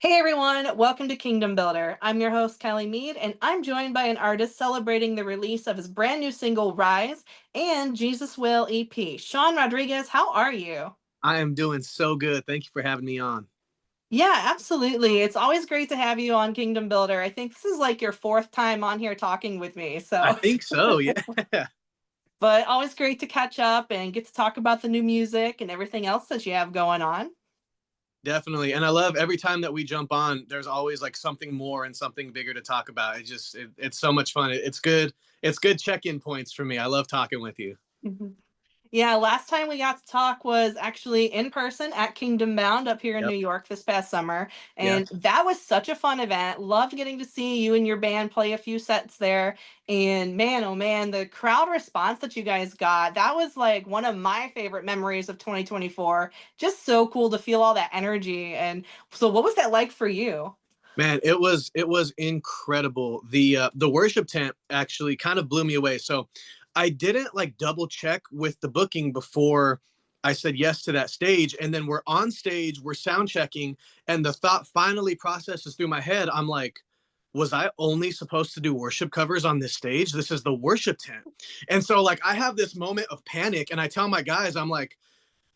Hey everyone, welcome to Kingdom Builder. I'm your host, Kelly Mead, and I'm joined by an artist celebrating the release of his brand new single, Rise, and Jesus Will EP. Sean Rodriguez, how are you? I am doing so good. Thank you for having me on. Yeah, absolutely. It's always great to have you on Kingdom Builder. I think this is like your fourth time on here talking with me, I so, think so. Yeah, but always great to catch up and get to talk about the new music and everything else that you have going on. definitely. And I love every time that we jump on, there's always like something more and something bigger to talk about. It's so much fun. It's good. It's good check-in points for me. I love talking with you. Yeah, last time we got to talk was actually in person at Kingdom Bound up here in Yep. New York this past summer. And Yes. that was such a fun event. Loved getting to see you and your band play a few sets there. And man, oh man, the crowd response that you guys got, that was like one of my favorite memories of 2024. Just so cool to feel all that energy. And so, what was that like for you? Man, it was incredible. The worship tent actually kind of blew me away. So I didn't like double check with the booking before I said yes to that stage. And then we're on stage, we're sound checking, and the thought finally processes through my head. I'm like, was I only supposed to do worship covers on this stage? This is the worship tent. And so like I have this moment of panic and I tell my guys, I'm like,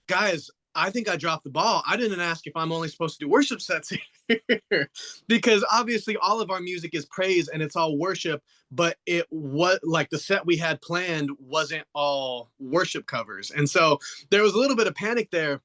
guys, I think I dropped the ball. I didn't ask if I'm only supposed to do worship sets here because obviously all of our music is praise and it's all worship, but it was like the set we had planned wasn't all worship covers. And so there was a little bit of panic there,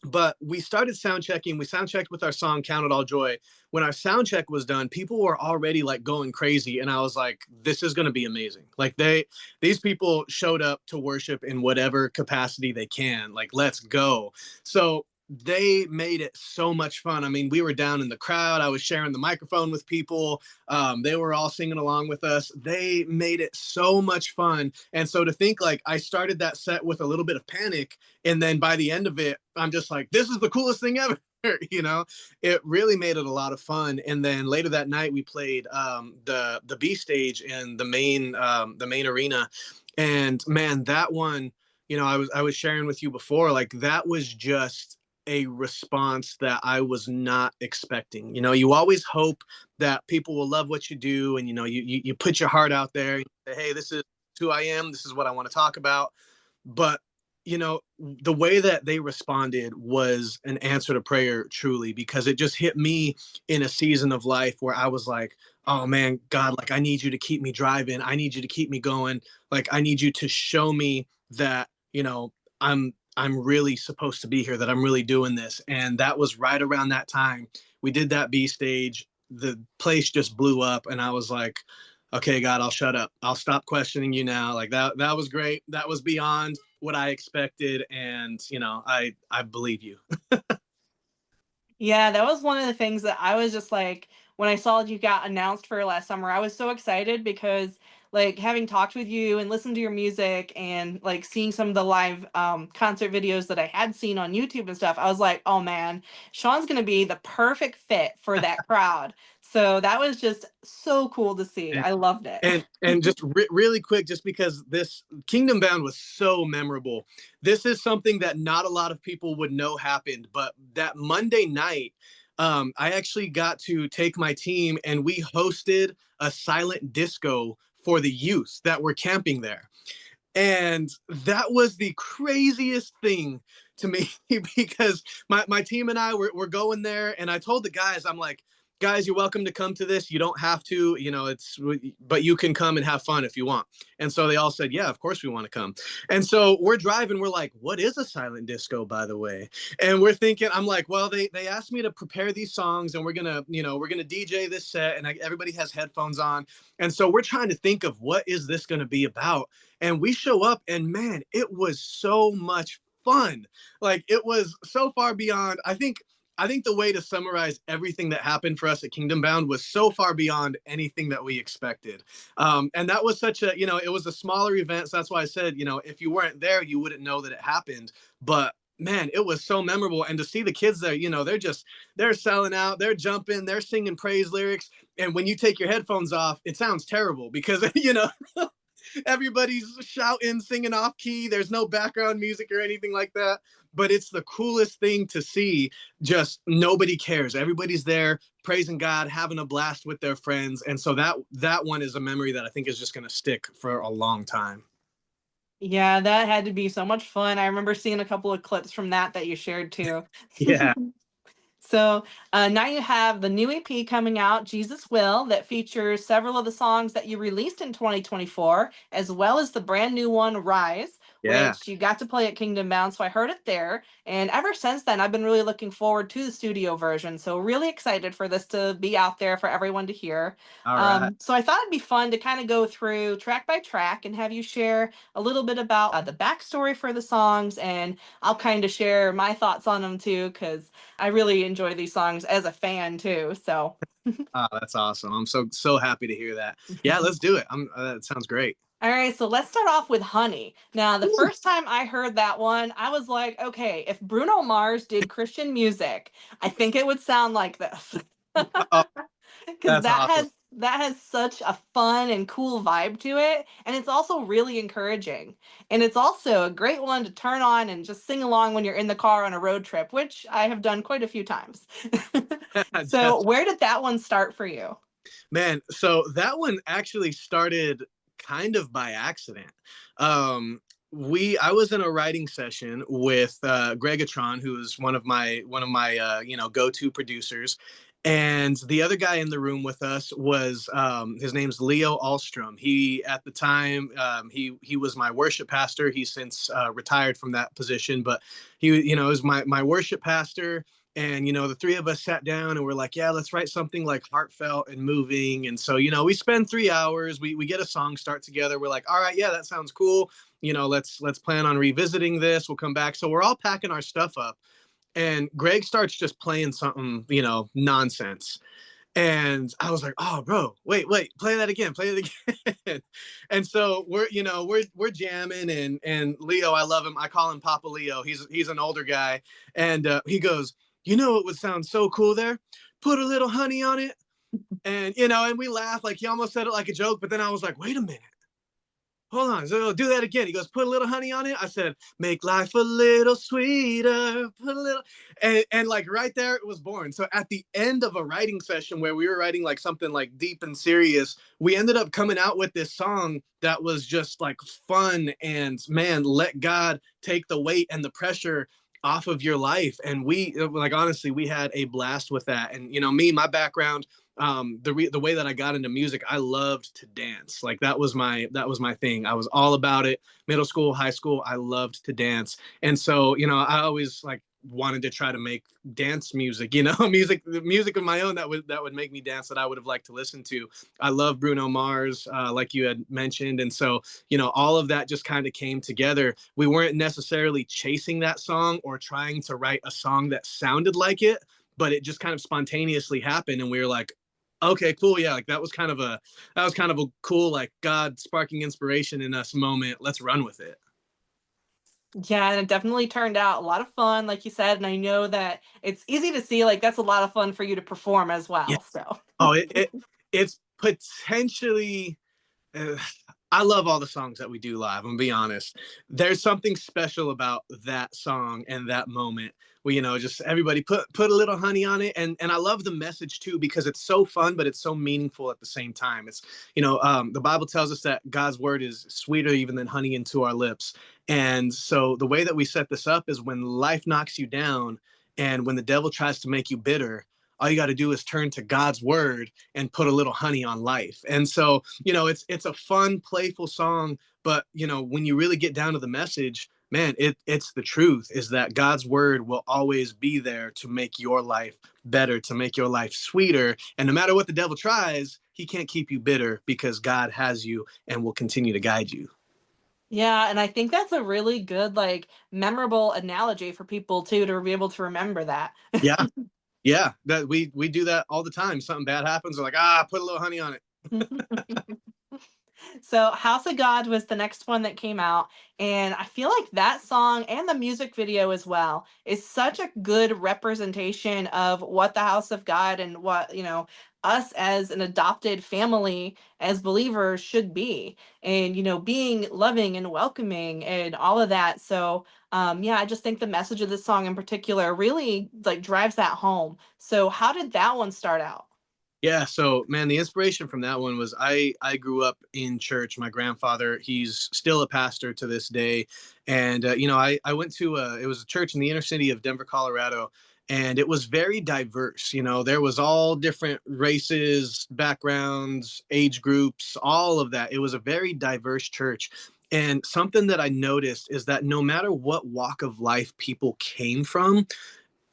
but we started sound checking. We sound checked with our song "Count It All Joy." When our sound check was done, people were already like going crazy, and I was like, "This is going to be amazing!" Like these people showed up to worship in whatever capacity they can. Like, let's go! So they made it so much fun. I mean, we were down in the crowd. I was sharing the microphone with people. They were all singing along with us. They made it so much fun. And so to think like I started that set with a little bit of panic, and then by the end of it, I'm just like, this is the coolest thing ever. You know, it really made it a lot of fun. And then later that night, we played the B stage in the main arena, and man, that one, I was sharing with you before, like that was just a response that I was not expecting. You know, you always hope that people will love what you do, and you put your heart out there. You say, hey, this is who I am. This is what I want to talk about. But the way that they responded was an answer to prayer, truly, because it just hit me in a season of life where I was like, oh man, God, like I need you to keep me driving. I need you to keep me going. Like I need you to show me that, I'm really supposed to be here, that I'm really doing this. And that was right around that time. We did that B stage. The place just blew up, and I was like, okay, God, I'll shut up. I'll stop questioning you now. Like that was great. That was beyond what I expected, and I believe you. Yeah, that was one of the things that I was just like, when I saw you got announced for last summer, I was so excited because like having talked with you and listened to your music and like seeing some of the live concert videos that I had seen on YouTube and stuff, I was like, oh man, Sean's gonna be the perfect fit for that crowd. So that was just so cool to see. and I loved it. and just really quick, just because this Kingdom Bound was so memorable, this is something that not a lot of people would know happened, but that Monday night, I actually got to take my team and we hosted a silent disco for the youth that were camping there. And that was the craziest thing to me because my team and I were going there, and I told the guys, I'm like, guys, you're welcome to come to this. You don't have to, but you can come and have fun if you want. And so they all said, yeah, of course we want to come. And so we're driving, we're like, what is a silent disco, by the way? And we're thinking, I'm like, well, they asked me to prepare these songs, and we're gonna DJ this set, and everybody has headphones on. And so we're trying to think of what is this going to be about. And we show up, and man, it was so much fun. Like it was so far beyond. I think the way to summarize everything that happened for us at Kingdom Bound was so far beyond anything that we expected. And that was it was a smaller event. So that's why I said, if you weren't there, you wouldn't know that it happened. But man, it was so memorable. And to see the kids there, they're selling out, they're jumping, they're singing praise lyrics. And when you take your headphones off, it sounds terrible because, everybody's shouting, singing off key. There's no background music or anything like that. but it's the coolest thing to see. Just nobody cares. Everybody's there praising God, having a blast with their friends. And so that one is a memory that I think is just going to stick for a long time. Yeah, that had to be so much fun. I remember seeing a couple of clips from that you shared too. Yeah. So now you have the new EP coming out, Jesus Will, that features several of the songs that you released in 2024, as well as the brand new one, Rise, Yeah. which you got to play at Kingdom Bound. So I heard it there. And ever since then, I've been really looking forward to the studio version. So really excited for this to be out there for everyone to hear. All right. So I thought it'd be fun to kind of go through track by track and have you share a little bit about the backstory for the songs. And I'll kind of share my thoughts on them too, because I really enjoy these songs as a fan too. So, Oh, that's awesome. I'm so happy to hear that. Yeah, let's do it. That sounds great. all right, so let's start off with Honey. Now, the first time I heard that one, I was like, okay, if Bruno Mars did Christian music, I think it would sound like this. Oh, Because that's awesome. that has such a fun and cool vibe to it, and it's also really encouraging. And it's also a great one to turn on and just sing along when you're in the car on a road trip, which I have done quite a few times. So, Just where did that one start for you? man, so that one actually started kind of by accident. Um, I was in a writing session with Gregatron, who is one of my go-to producers, and the other guy in the room with us was his name's Leo Alstrom. He at the time he was my worship pastor. He's since retired from that position, but he was my worship pastor. And the three of us sat down and we're like, yeah, let's write something like heartfelt and moving. And so we spend 3 hours, we get a song start together. We're like, all right, yeah, that sounds cool. Let's plan on revisiting this. We'll come back. So we're all packing our stuff up, and Greg starts just playing something, nonsense. And I was like, oh, bro, wait, play that again, play it again. And so we're jamming, and Leo, I love him. I call him Papa Leo. He's an older guy, and he goes, it would sound so cool there. Put a little honey on it, and we laugh, like he almost said it like a joke. But then I was like, wait a minute, hold on. So do that again. He goes, put a little honey on it. I said, make life a little sweeter, put a little, and like right there it was born. So at the end of a writing session where we were writing like something like deep and serious, we ended up coming out with this song that was just like fun, and man, let God take the weight and the pressure off of your life. And we like, honestly, we had a blast with that. And my background, the way that I got into music, I loved to dance. Like that was my thing. I was all about it. Middle school, high school, I loved to dance. And so I always like wanted to try to make dance music, music of my own that would make me dance, that I would have liked to listen to. I love Bruno Mars, like you had mentioned. And so all of that just kind of came together. We weren't necessarily chasing that song or trying to write a song that sounded like it, but it just kind of spontaneously happened, and we were like, okay, cool, yeah, like that was kind of a cool, like, God sparking inspiration in us moment. Let's run with it. Yeah, and it definitely turned out a lot of fun, like you said. And I know that it's easy to see, like, that's a lot of fun for you to perform as Yeah. well. So, Oh, it's potentially uh, I love all the songs that we do live. I'm gonna be honest. There's something special about that song and that moment where just everybody put a little honey on it, and I love the message too, because it's so fun, but it's so meaningful at the same time. It's the Bible tells us that God's word is sweeter even than honey into our lips, and so the way that we set this up is when life knocks you down, and when the devil tries to make you bitter, all you got to do is turn to God's word and put a little honey on life. And so, it's a fun, playful song, but when you really get down to the message, man, it's the truth, is that God's word will always be there to make your life better, to make your life sweeter. And no matter what the devil tries, he can't keep you bitter, because God has you and will continue to guide you. yeah, and I think that's a really good, like, memorable analogy for people too to be able to remember that. Yeah. Yeah. That we do that all the time. Something bad happens. We're like, put a little honey on it. So House of God was the next one that came out, and I feel like that song and the music video as well is such a good representation of what the House of God and what, us as an adopted family as believers should be. And, being loving and welcoming and all of that. So yeah, I just think the message of this song in particular really like drives that home. So how did that one start out? Yeah, so man, the inspiration from that one was I grew up in church. My grandfather, he's still a pastor to this day, and I went to it was a church in the inner city of Denver, Colorado, and it was very diverse. There was all different races, backgrounds, age groups, all of that. It was a very diverse church. And something that I noticed is that no matter what walk of life people came from,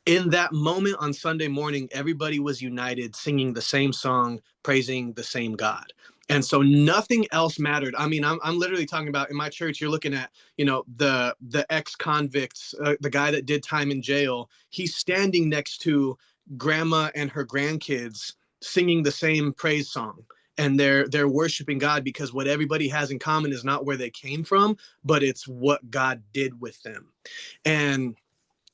in that moment on Sunday morning, everybody was united, singing the same song, praising the same God. And so nothing else mattered. I mean, I'm literally talking about in my church. You're looking at, the ex convicts, the guy that did time in jail. He's standing next to grandma and her grandkids, singing the same praise song, and they're worshiping God because what everybody has in common is not where they came from, but it's what God did with them. And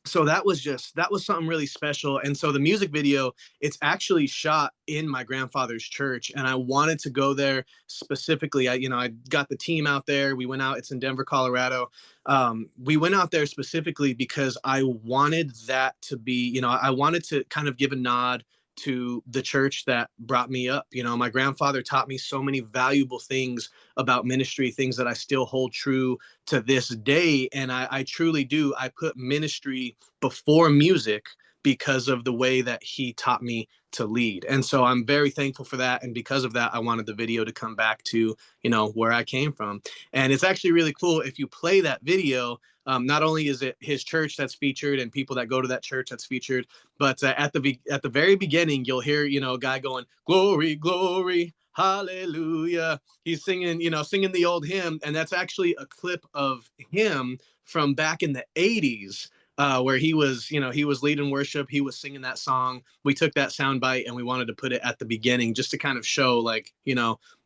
so that was something really special. And so the music video, it's actually shot in my grandfather's church, and I wanted to go there specifically. I got the team out there. We went out. It's in Denver, Colorado. We went out there specifically because I wanted that to be, I wanted to kind of give a nod to the church that brought me up. My grandfather taught me so many valuable things about ministry, things that I still hold true to this day. And I truly do. I put ministry before music because of the way that he taught me to lead. And so I'm very thankful for that. And because of that, I wanted the video to come back to, where I came from. And it's actually really cool if you play that video. Not only is it his church that's featured and people that go to that church that's featured, but at the very beginning, you'll hear a guy going, "Glory, glory, hallelujah." He's singing, singing the old hymn, and that's actually a clip of him from back in the '80s, where he was leading worship. He was singing that song. We took that sound bite and we wanted to put it at the beginning just to kind of show, like,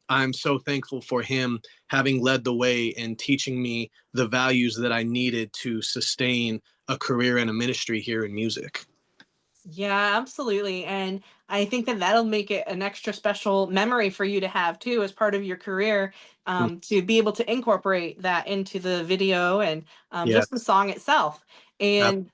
I'm so thankful for him having led the way and teaching me the values that I needed to sustain a career and a ministry here in music. Yeah, absolutely. And I think that that'll make it an extra special memory for you to have too as part of your career, Mm, to be able to incorporate that into the video and yeah. just the song itself. And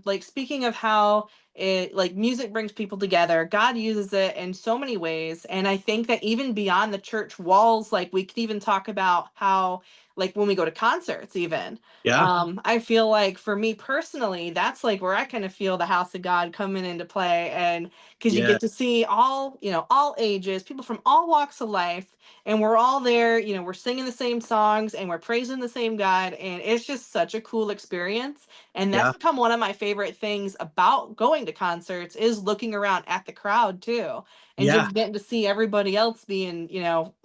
like speaking of how it like music brings people together, God uses it in so many ways. And I think that even beyond the church walls, like we could even talk about how like when we go to concerts even Yeah. I feel like for me personally, that's like where I kind of feel the house of God coming into play. And because you Yeah. get to see all, all ages, people from all walks of life, and we're all there, we're singing the same songs and we're praising the same God. And it's just such a cool experience. And that's Yeah. become one of my favorite things about going to concerts is looking around at the crowd too. And Yeah. just getting to see everybody else being,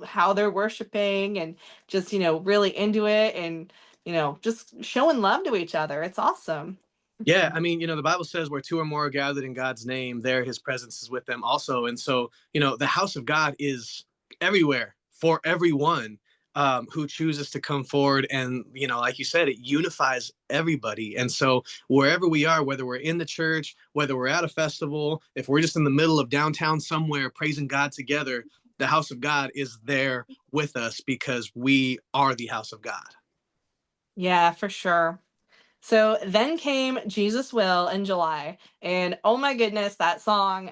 how they're worshiping and just, really into it and just showing love to each other. It's awesome. Yeah, I mean, the Bible says where two or more are gathered in God's name, there his presence is with them also. And so, the house of God is everywhere for everyone who chooses to come forward. And, like you said, it unifies everybody. And so, wherever we are, whether we're in the church, whether we're at a festival, if we're just in the middle of downtown somewhere praising God together, the house of God is there with us because we are the house of God. Yeah, for sure. So then came Jesus Will in July. And oh my goodness, that song.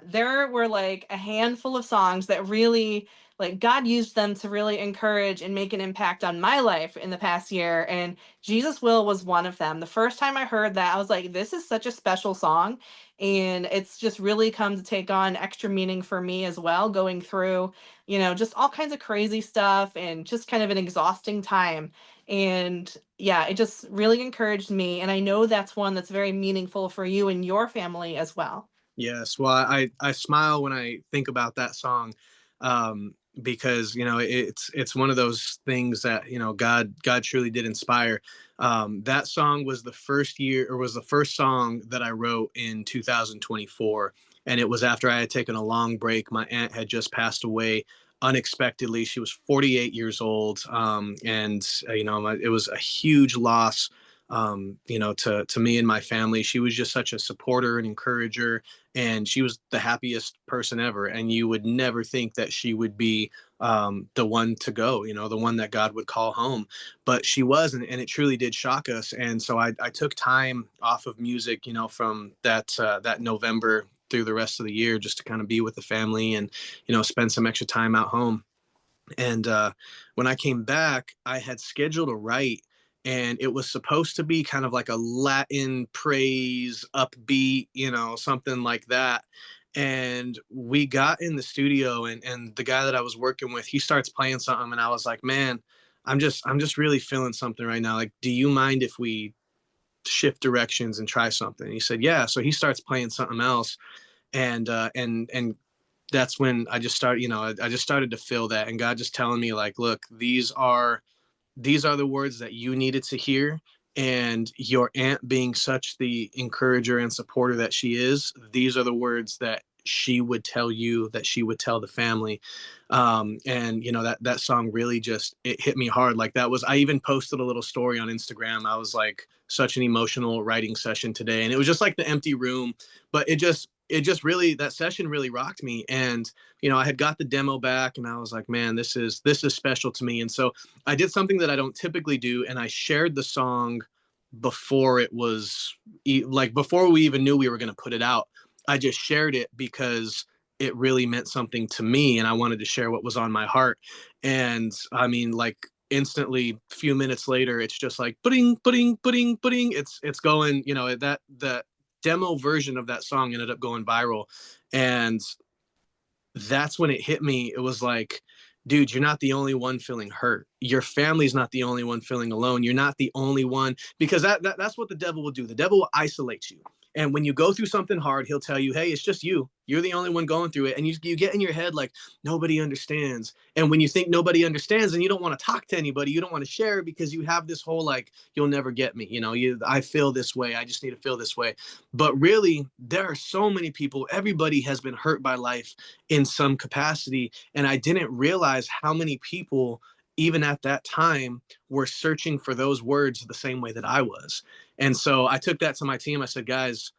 There were like a handful of songs that really like God used them to really encourage and make an impact on my life in the past year. And Jesus Will was one of them. The first time I heard that, I was like, this is such a special song. And it's just really come to take on extra meaning for me as well, going through, just all kinds of crazy stuff and just kind of an exhausting time. And yeah, it just really encouraged me. And I know that's one that's very meaningful for you and your family as well. Yes, well, I smile when I think about that song, because it's one of those things that God truly did inspire. That song was the first year, or was the first song that I wrote in 2024, and it was after I had taken a long break. My aunt had just passed away unexpectedly. She was 48 years old, and it was a huge loss. To me and my family, she was just such a supporter and encourager, and she was the happiest person ever. And you would never think that she would be the one to go, the one that God would call home. But she was, and it truly did shock us. And so I took time off of music, from that November through the rest of the year, just to kind of be with the family and spend some extra time out home. And when I came back, I had scheduled a write, and it was supposed to be kind of like a Latin praise, upbeat, something like that. And we got in the studio, and the guy that I was working with, he starts playing something, and I was like, man, I'm just really feeling something right now. Like, do you mind if we shift directions and try something? And he said, yeah. So he starts playing something else, and that's when I just started to feel that, and God just telling me, like, look, these are the words that you needed to hear. And your aunt, being such the encourager and supporter that she is, these are the words that she would tell you, that she would tell the family. And that song really just, it hit me hard. Like, that was, I even posted a little story on Instagram. I was like, such an emotional writing session today, and it was just like the empty room, but it just really, that session really rocked me. And I had got the demo back, and I was like, man, this is special to me. And so I did something that I don't typically do, and I shared the song before it was like, before we even knew we were going to put it out. I just shared it because it really meant something to me, and I wanted to share what was on my heart. And I mean, like, instantly, a few minutes later, it's just like pudding, pudding, pudding, pudding. It's going, that the demo version of that song ended up going viral. And that's when it hit me. It was like, dude, you're not the only one feeling hurt. Your family's not the only one feeling alone. You're not the only one, because that's what the devil will do. The devil will isolate you. And when you go through something hard, he'll tell you, hey, it's just you. You're the only one going through it. And you get in your head like, nobody understands. And when you think nobody understands, and you don't want to talk to anybody, you don't want to share, because you have this whole, like, you'll never get me. I feel this way. I just need to feel this way. But really, there are so many people. Everybody has been hurt by life in some capacity. And I didn't realize how many people, even at that time, were searching for those words the same way that I was. And so I took that to my team. I said, guys,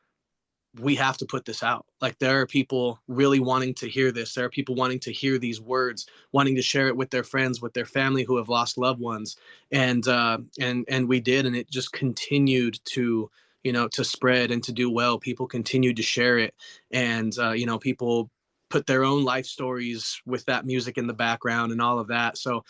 we have to put this out. Like, there are people really wanting to hear this. There are people wanting to hear these words, wanting to share it with their friends, with their family who have lost loved ones. And we did, and it just continued to spread and to do well. People continued to share it, and people put their own life stories with that music in the background and all of that. So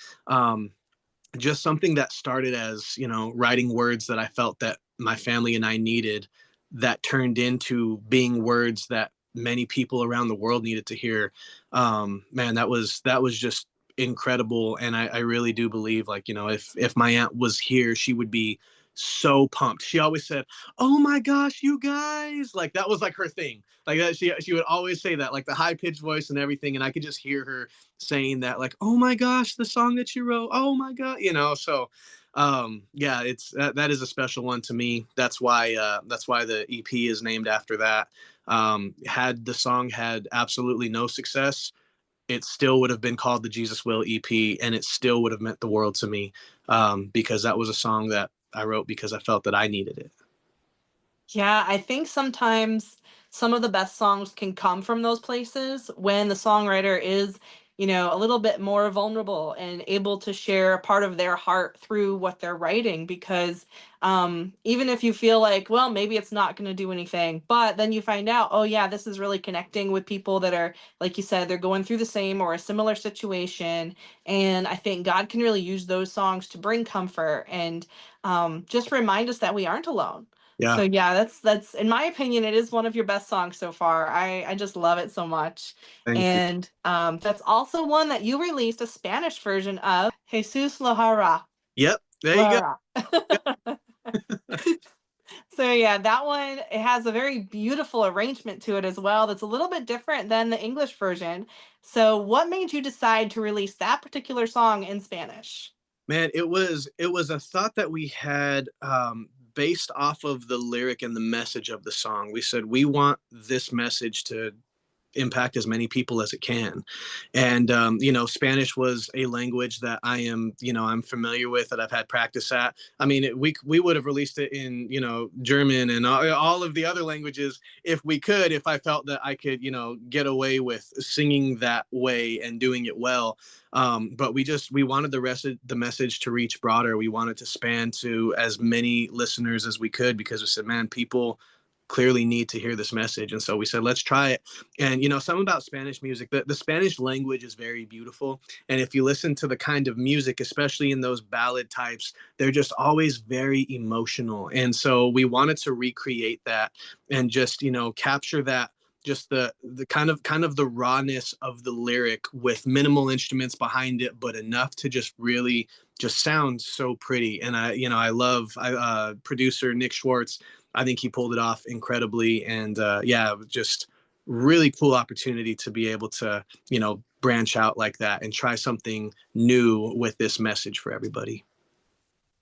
just something that started as, writing words that I felt that my family and I needed, that turned into being words that many people around the world needed to hear. Man, that was just incredible. And I really do believe, like, if my aunt was here, she would be so pumped. She always said, oh my gosh, you guys, like, that was like her thing. Like, that she would always say that, like, the high pitched voice and everything. And I could just hear her saying that, like, oh my gosh, the song that you wrote, oh my god. So yeah, it's that is a special one to me. That's why the EP is named after that. Had the song had absolutely no success, it still would have been called the Jesus Will EP, and it still would have meant the world to me, because that was a song that I wrote because I felt that I needed it. Yeah, I think sometimes some of the best songs can come from those places when the songwriter is, a little bit more vulnerable and able to share a part of their heart through what they're writing. Because even if you feel like, well, maybe it's not going to do anything, but then you find out, oh, yeah, this is really connecting with people that are, like you said, they're going through the same or a similar situation. And I think God can really use those songs to bring comfort and just remind us that we aren't alone. So Yeah, yeah, that's in my opinion, it is one of your best songs so far. I just love it so much. thank you. And that's also one that you released a Spanish version of, Jesus Lohara. Yep, there you go. Lohara. So yeah, that one, it has a very beautiful arrangement to it as well. That's a little bit different than the English version. So what made you decide to release that particular song in Spanish? Man, it was a thought that we had, based off of the lyric and the message of the song. We said we want this message to impact as many people as it can. And you know, Spanish was a language that I am, you know, I'm familiar with, that I've had practice at. I mean, we would have released it in, you know, German and all of the other languages if we could, if I felt that I could, you know, get away with singing that way and doing it well. But we wanted the message to reach broader. We wanted to span to as many listeners as we could, because we said, man, people clearly need to hear this message. And so we said, let's try it. And, you know, something about Spanish music, the Spanish language is very beautiful. And if you listen to the kind of music, especially in those ballad types, they're just always very emotional. And so we wanted to recreate that and just, you know, capture that, just the kind of the rawness of the lyric with minimal instruments behind it, but enough to just really just sound so pretty. And I, you know, I love producer Nick Schwartz. I think he pulled it off incredibly. And yeah, just really cool opportunity to be able to, you know, branch out like that and try something new with this message for everybody.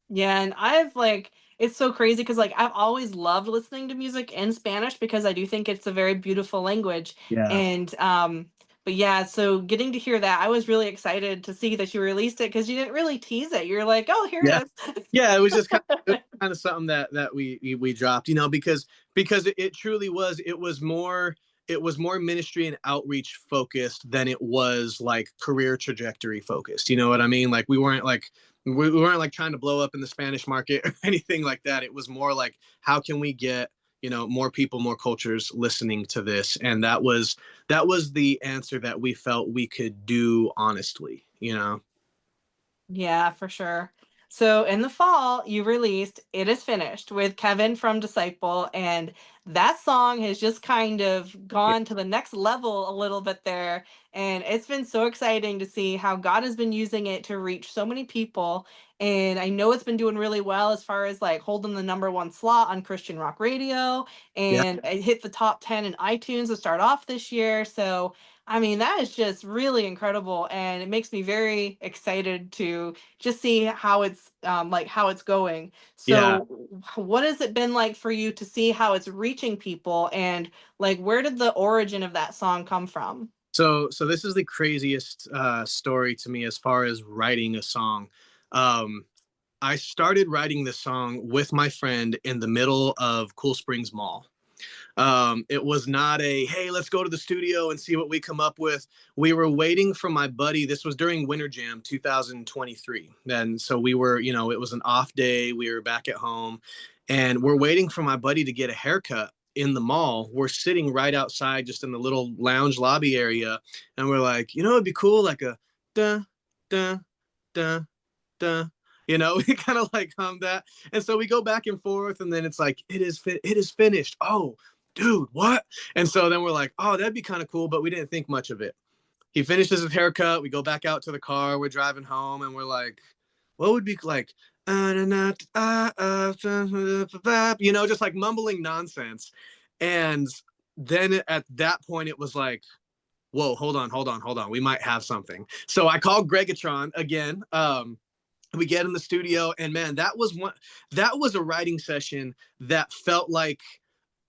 Yeah, and I've like it's so crazy because like I've always loved listening to music in Spanish because I do think it's a very beautiful language. Yeah. And but yeah, so getting to hear that, I was really excited to see that you released it because you didn't really tease it. You're like, "Oh, here Yeah. it is." Yeah, it was kind of something that we dropped, you know, because it truly was, it was more ministry and outreach focused than it was like career trajectory focused. You know what I mean? Like we weren't like trying to blow up in the Spanish market or anything like that. It was more like, how can we get, you know, more people, more cultures listening to this? And that was the answer that we felt we could do honestly, you know. Yeah, for sure. So in the fall, you released It Is Finished with Kevin from Disciple, and that song has just kind of Yeah. gone to the next level a little bit there. And it's been so exciting to see how God has been using it to reach so many people. And I know it's been doing really well as far as like holding the number one slot on Christian rock radio, Yeah. and it hit the top 10 in iTunes to start off this year. So I mean, that is just really incredible, and it makes me very excited to just see how it's like how it's going. Yeah. So, what has it been like for you to see how it's reaching people, and like where did the origin of that song come from? So this is the craziest story to me as far as writing a song. Um, I started writing this song with my friend in the middle of Cool Springs Mall. It was not a, hey, let's go to the studio and see what we come up with. We were waiting for my buddy. This was during Winter Jam 2023. And so we were, you know, it was an off day. We were back at home and we're waiting for my buddy to get a haircut in the mall. We're sitting right outside, just in the little lounge lobby area. And we're like, you know, it'd be cool, like a da, da, da, da. You know, we kind of like hum that. And so we go back and forth, and then it's like, it is finished. Oh, dude, what? And so then we're like, oh, that'd be kind of cool, but we didn't think much of it. He finishes his haircut. We go back out to the car. We're driving home, and we're like, what would be like, you know, just like mumbling nonsense. And then at that point, it was like, whoa, hold on. We might have something. So I called Gregatron again. We get in the studio, and man, that was a writing session that felt like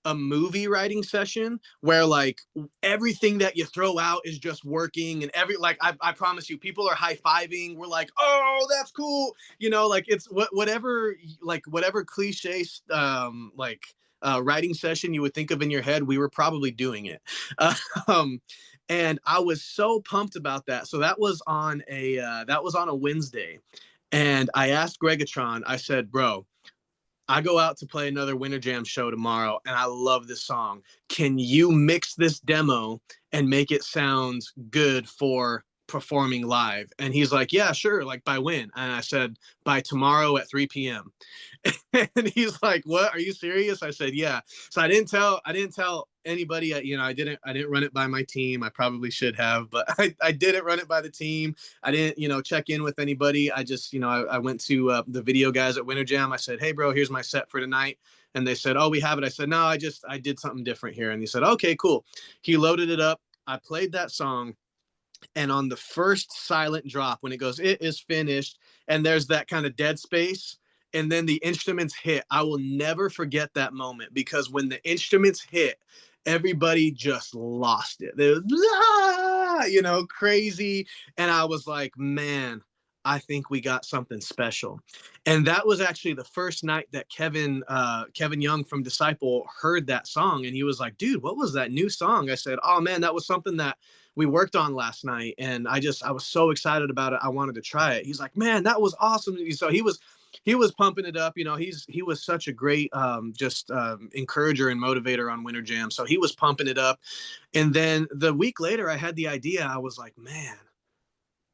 a movie writing session where like everything that you throw out is just working, and I promise you, people are high-fiving. We're like, oh, that's cool, you know, like it's whatever cliche writing session you would think of in your head, we were probably doing it. um, and I was so pumped about that. So that was on a Wednesday, and I asked Gregatron, I said, bro, I go out to play another Winter Jam show tomorrow, and I love this song. Can you mix this demo and make it sound good for performing live? And he's like, yeah, sure. Like, by when? And I said, by tomorrow at 3 p.m. And he's like, what? Are you serious? I said, yeah. So I didn't tell anybody. You know, I didn't run it by my team. I probably should have, but I didn't run it by the team. I didn't, you know, check in with anybody. I just, you know, I went to the video guys at Winter Jam. I said, hey, bro, here's my set for tonight. And they said, oh, we have it. I said, no, I did something different here. And he said, okay, cool. He loaded it up. I played that song. And on the first silent drop, when it goes, it is finished, and there's that kind of dead space, and then the instruments hit, I will never forget that moment, because when the instruments hit everybody just lost it. They was, ah, you know, crazy. And I was like, man, I think we got something special. And that was actually the first night that Kevin Young from Disciple heard that song, and he was like, "Dude, what was that new song?" I said, "Oh man, that was something that we worked on last night, and I was so excited about it. I wanted to try it." He's like, "Man, that was awesome." So he was pumping it up. You know, he was such a great just encourager and motivator on Winter Jam. So he was pumping it up. And then the week later, I had the idea. I was like, man,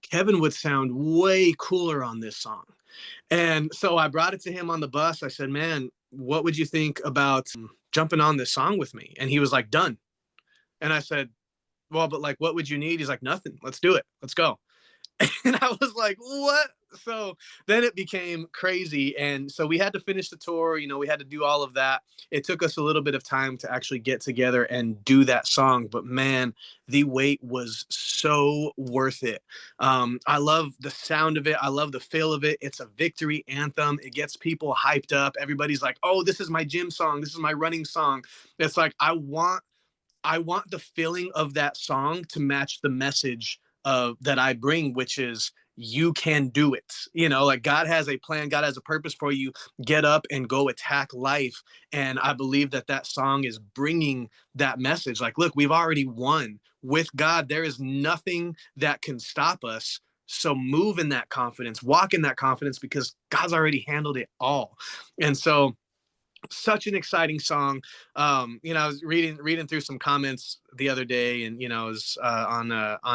Kevin would sound way cooler on this song. And so I brought it to him on the bus. I said, man, what would you think about jumping on this song with me? And he was like, done. And I said, well, but like, what would you need? He's like, nothing. Let's do it. Let's go. And I was like, what? So then it became crazy. And so we had to finish the tour. You know, we had to do all of that. It took us a little bit of time to actually get together and do that song. But man, the wait was so worth it. I love the sound of it. I love the feel of it. It's a victory anthem. It gets people hyped up. Everybody's like, oh, this is my gym song. This is my running song. It's like, I want the feeling of that song to match the message of that I bring, which is you can do it. You know, like God has a plan, God has a purpose for you. Get up and go attack life. And I believe that that song is bringing that message. Like, look, we've already won with God. There is nothing that can stop us. So move in that confidence, walk in that confidence because God's already handled it all. And so such an exciting song. You know, I was reading through some comments the other day, and you know, I was on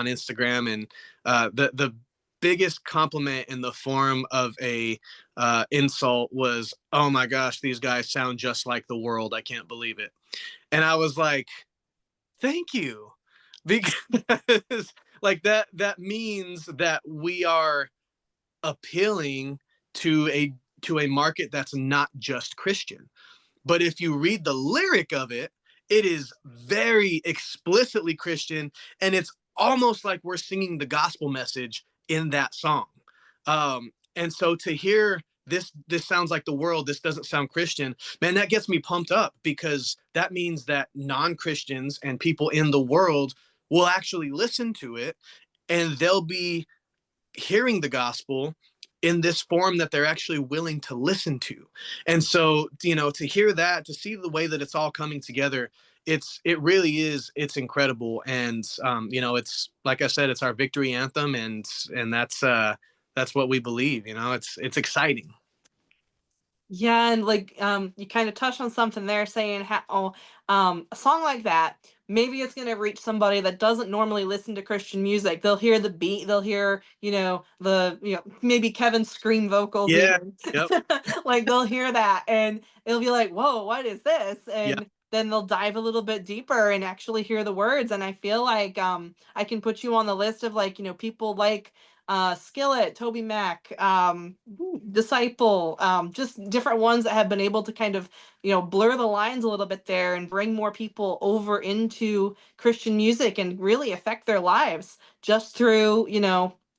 Instagram, and the biggest compliment in the form of a insult was, "Oh my gosh, these guys sound just like the world. I can't believe it." And I was like, "Thank you," because like that means that we are appealing to a market that's not just Christian. But if you read the lyric of it, it is very explicitly Christian, and it's almost like we're singing the gospel message in that song. And so to hear this sounds like the world, this doesn't sound Christian, man, that gets me pumped up because that means that non-Christians and people in the world will actually listen to it, and they'll be hearing the gospel in this form that they're actually willing to listen to. And so, you know, to hear that, to see the way that it's all coming together, it really is, it's incredible. And you know, it's like I said, it's our victory anthem, and that's what we believe. You know, it's exciting. Yeah, and like you kind of touched on something there saying how a song like that, maybe it's gonna reach somebody that doesn't normally listen to Christian music. They'll hear the beat, they'll hear, maybe Kevin's scream vocals Yeah. even. Yep. Like they'll hear that and it'll be like, whoa, what is this? Yeah. And then they'll dive a little bit deeper and actually hear the words. And I feel like I can put you on the list of like, people like Skillet, Toby Mac, Disciple, just different ones that have been able to kind of, blur the lines a little bit there and bring more people over into Christian music and really affect their lives just through,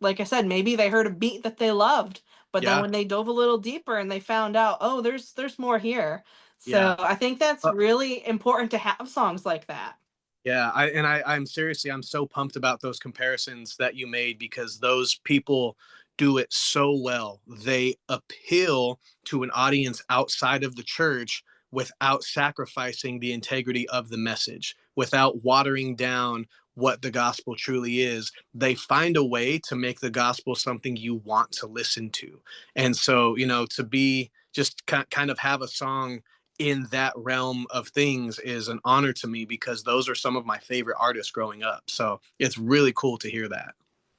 like I said, maybe they heard a beat that they loved, but then Yeah. when they dove a little deeper and they found out, oh, there's more here. Yeah. So I think that's Uh, really important to have songs like that. Yeah, I'm seriously, I'm so pumped about those comparisons that you made because those people do it so well. They appeal to an audience outside of the church without sacrificing the integrity of the message, without watering down what the gospel truly is. They find a way to make the gospel something you want to listen to. And so, you know, to be just kind of have a song in that realm of things is an honor to me because those are some of my favorite artists growing up. So it's really cool to hear that.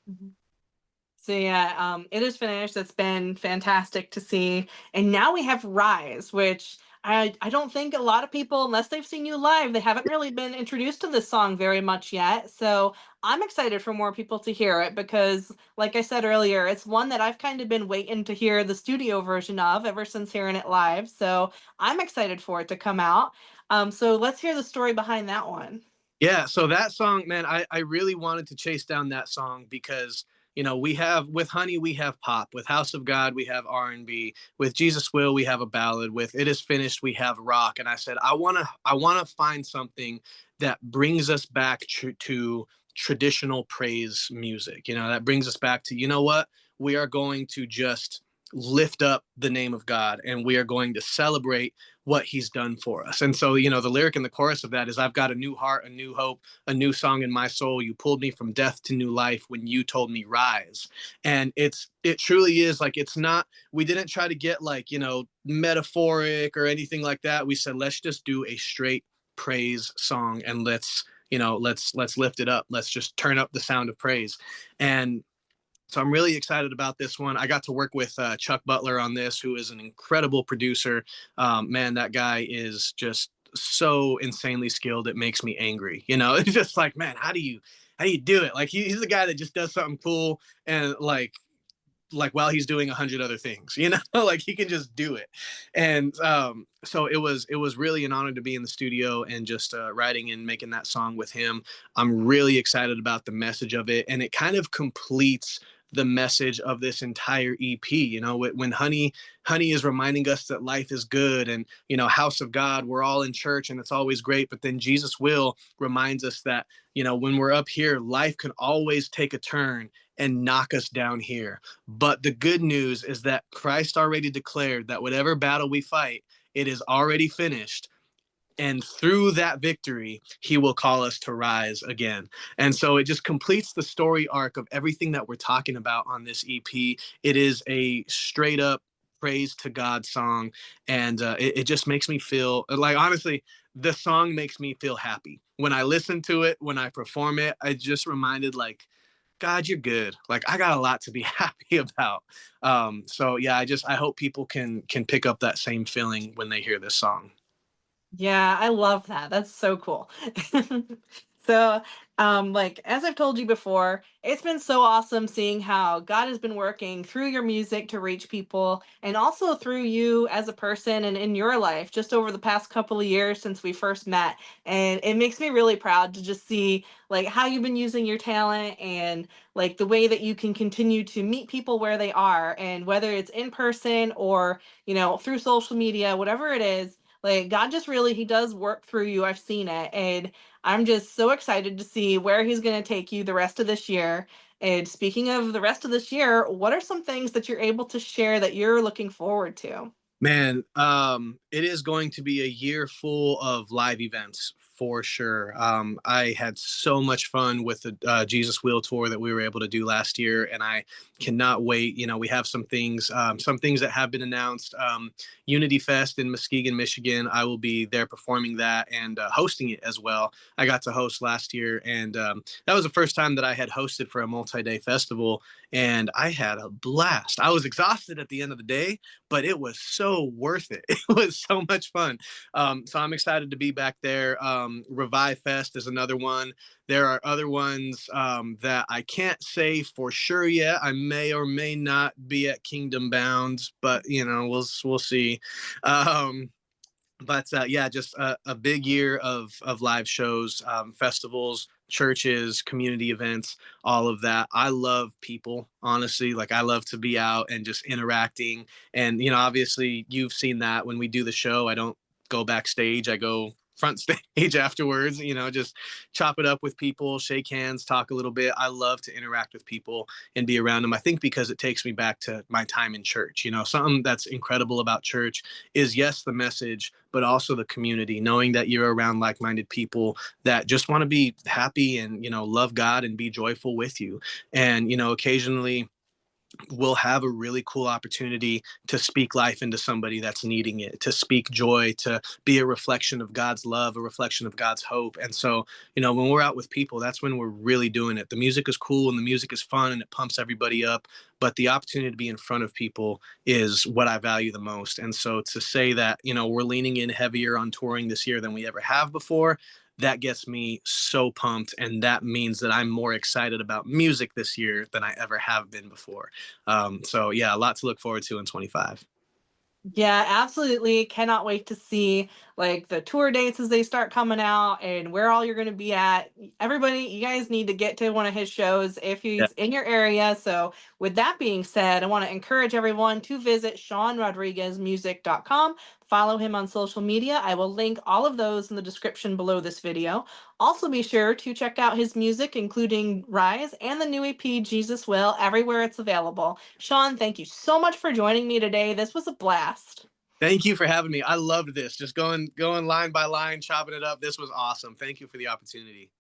Mhm. So yeah, it is finished. It's been fantastic to see, and now we have Rise, which I don't think a lot of people, unless they've seen you live, they haven't really been introduced to this song very much yet. So I'm excited for more people to hear it because, like I said earlier, it's one that I've kind of been waiting to hear the studio version of ever since hearing it live. So I'm excited for it to come out. So let's hear the story behind that one. Yeah, so that song, man, I really wanted to chase down that song because we have with Honey, we have pop. With House of God, we have R&B. With Jesus Will, we have a ballad. With It Is Finished, we have rock. And I said, I want to find something that brings us back to traditional praise music. That brings us back to, you know what? We are going to just lift up the name of God, and we are going to celebrate what he's done for us. And so, the lyric in the chorus of that is, I've got a new heart, a new hope, a new song in my soul. You pulled me from death to new life when you told me rise. And it truly is like, it's not, we didn't try to get like, metaphoric or anything like that. We said, let's just do a straight praise song, and let's lift it up. Let's just turn up the sound of praise. And so I'm really excited about this one. I got to work with Chuck Butler on this, who is an incredible producer. Man, that guy is just so insanely skilled. It makes me angry. It's just like, man, how do you do it? Like he's the guy that just does something cool, and while he's doing 100 other things, like he can just do it. And so it was really an honor to be in the studio and just writing and making that song with him. I'm really excited about the message of it, and it kind of completes the message of this entire EP. When Honey is reminding us that life is good, and House of God, we're all in church and it's always great, but then Jesus Will reminds us that when we're up here, life can always take a turn and knock us down here. But the good news is that Christ already declared that whatever battle we fight, it is already finished. And through that victory, he will call us to rise again. And so it just completes the story arc of everything that we're talking about on this EP. It is a straight up praise to God song. And it just makes me feel like, honestly, the song makes me feel happy. When I listen to it, when I perform it, I just reminded like, God, you're good. Like I got a lot to be happy about. So yeah, I hope people can pick up that same feeling when they hear this song. Yeah, I love that. That's so cool. So, like as I've told you before, it's been so awesome seeing how God has been working through your music to reach people, and also through you as a person and in your life just over the past couple of years since we first met. And it makes me really proud to just see like how you've been using your talent, and like the way that you can continue to meet people where they are, and whether it's in person or, through social media, whatever it is, like God just really, he does work through you. I've seen it. And I'm just so excited to see where he's going to take you the rest of this year. And speaking of the rest of this year, what are some things that you're able to share that you're looking forward to? Man, it is going to be a year full of live events for sure. I had so much fun with the Jesus Wheel tour that we were able to do last year, and I cannot wait. We have some things that have been announced. Unity Fest in Muskegon, Michigan. I will be there performing that and hosting it as well. I got to host last year, and that was the first time that I had hosted for a multi-day festival, and I had a blast. I was exhausted at the end of the day, but it was so worth it. It was so much fun. So I'm excited to be back there. Revive Fest is another one. There are other ones that I can't say for sure yet. I may or may not be at Kingdom Bound, but we'll see. Um, but yeah, just a big year of live shows, festivals, churches, community events, all of that. I love people, honestly. Like I love to be out and just interacting. And obviously you've seen that when we do the show. I don't go backstage. I go front stage afterwards, just chop it up with people, shake hands, talk a little bit. I love to interact with people and be around them. I think because it takes me back to my time in church. Something that's incredible about church is, yes, the message, but also the community, knowing that you're around like-minded people that just want to be happy and, love God and be joyful with you. And, occasionally we'll have a really cool opportunity to speak life into somebody that's needing it, to speak joy, to be a reflection of God's love, a reflection of God's hope. And so, when we're out with people, that's when we're really doing it. The music is cool and the music is fun and it pumps everybody up, but the opportunity to be in front of people is what I value the most. And so to say that, we're leaning in heavier on touring this year than we ever have before, that gets me so pumped. And that means that I'm more excited about music this year than I ever have been before. So yeah, a lot to look forward to in 25. Yeah, absolutely. Cannot wait to see like the tour dates as they start coming out and where all you're going to be at. Everybody, you guys need to get to one of his shows if Yeah. he's in your area. So, with that being said, I want to encourage everyone to visit SeanRodriguezMusic.com. Follow him on social media. I will link all of those in the description below this video. Also, be sure to check out his music, including Rise and the new EP, Jesus Will, everywhere it's available. Sean, thank you so much for joining me today. This was a blast. Thank you for having me. I loved this. Just going line by line, chopping it up. This was awesome. Thank you for the opportunity.